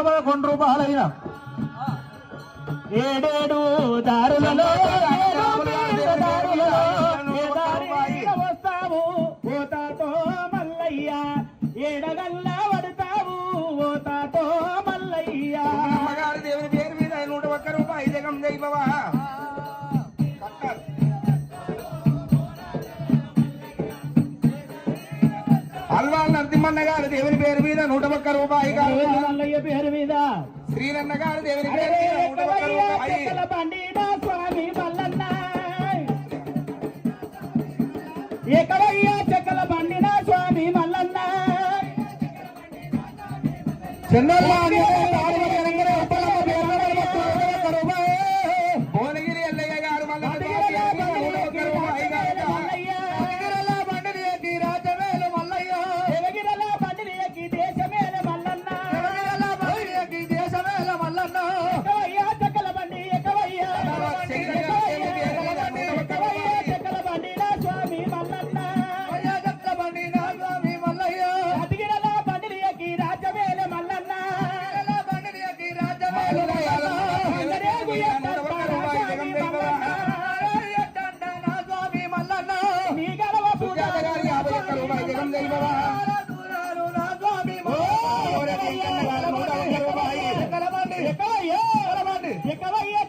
11 రూపాయలైన 7 దారులలో వస్తావు ఓతాతో మల్లయ్య ఏడగల్ల పడతావు ఓతాతో మల్లయ్య అమ్మగారి దేవుని పేరు మీద 101 రూపాయి జగం జై బాబా అల్వాల్ నరసింహన్న గారు దేవుని పేరు మీద 101 రూపాయి మల్లయ్య పేరు మీద శ్రీరన్న గారు దేవుని పేరు మీద 101 రూపాయి స్వామి మల్లన్న ఎక్కడయ్యా చెక్కల బండిన స్వామి మల్లన్న భువనగిరి ఎల్లయ్య గారు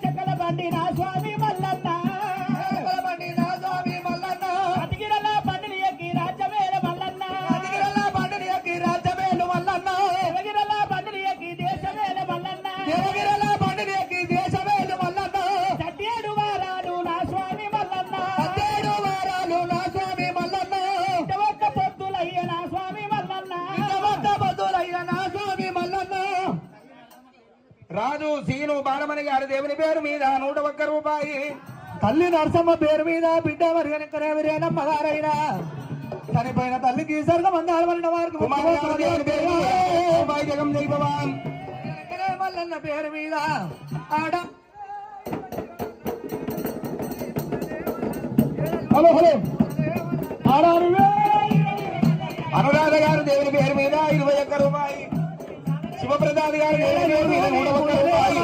చెక్కల బండి నా స్వామి మల్లన్న అతిగిరల బండిని ఎక్కి రాజ్యమేల మల్లన్న ఎవగిరల బండిని ఎక్కి దేశమేల మల్లన్న 17 వారాలు నా స్వామి మల్లన్న ఒక్క పొద్దులయ్య నా స్వామి మల్లన్న రాజు సీను బాలమణి గారి దేవుని పేరు మీద 101 రూపాయి తల్లి నరసమ్మ పేరు మీద బిడ్డ మరిగనమ్మ గారైనా చనిపోయిన తల్లికి స్వర్గమందాల వలన వారికి జగం జై బాబా మల్లన్న పేరు మీద ఆడ హలో అనురాధ గారు దేవుని పేరు మీద 21 రూపాయి శివప్రసాద్ గారు దేవుని పేరు మీద 101 రూపాయి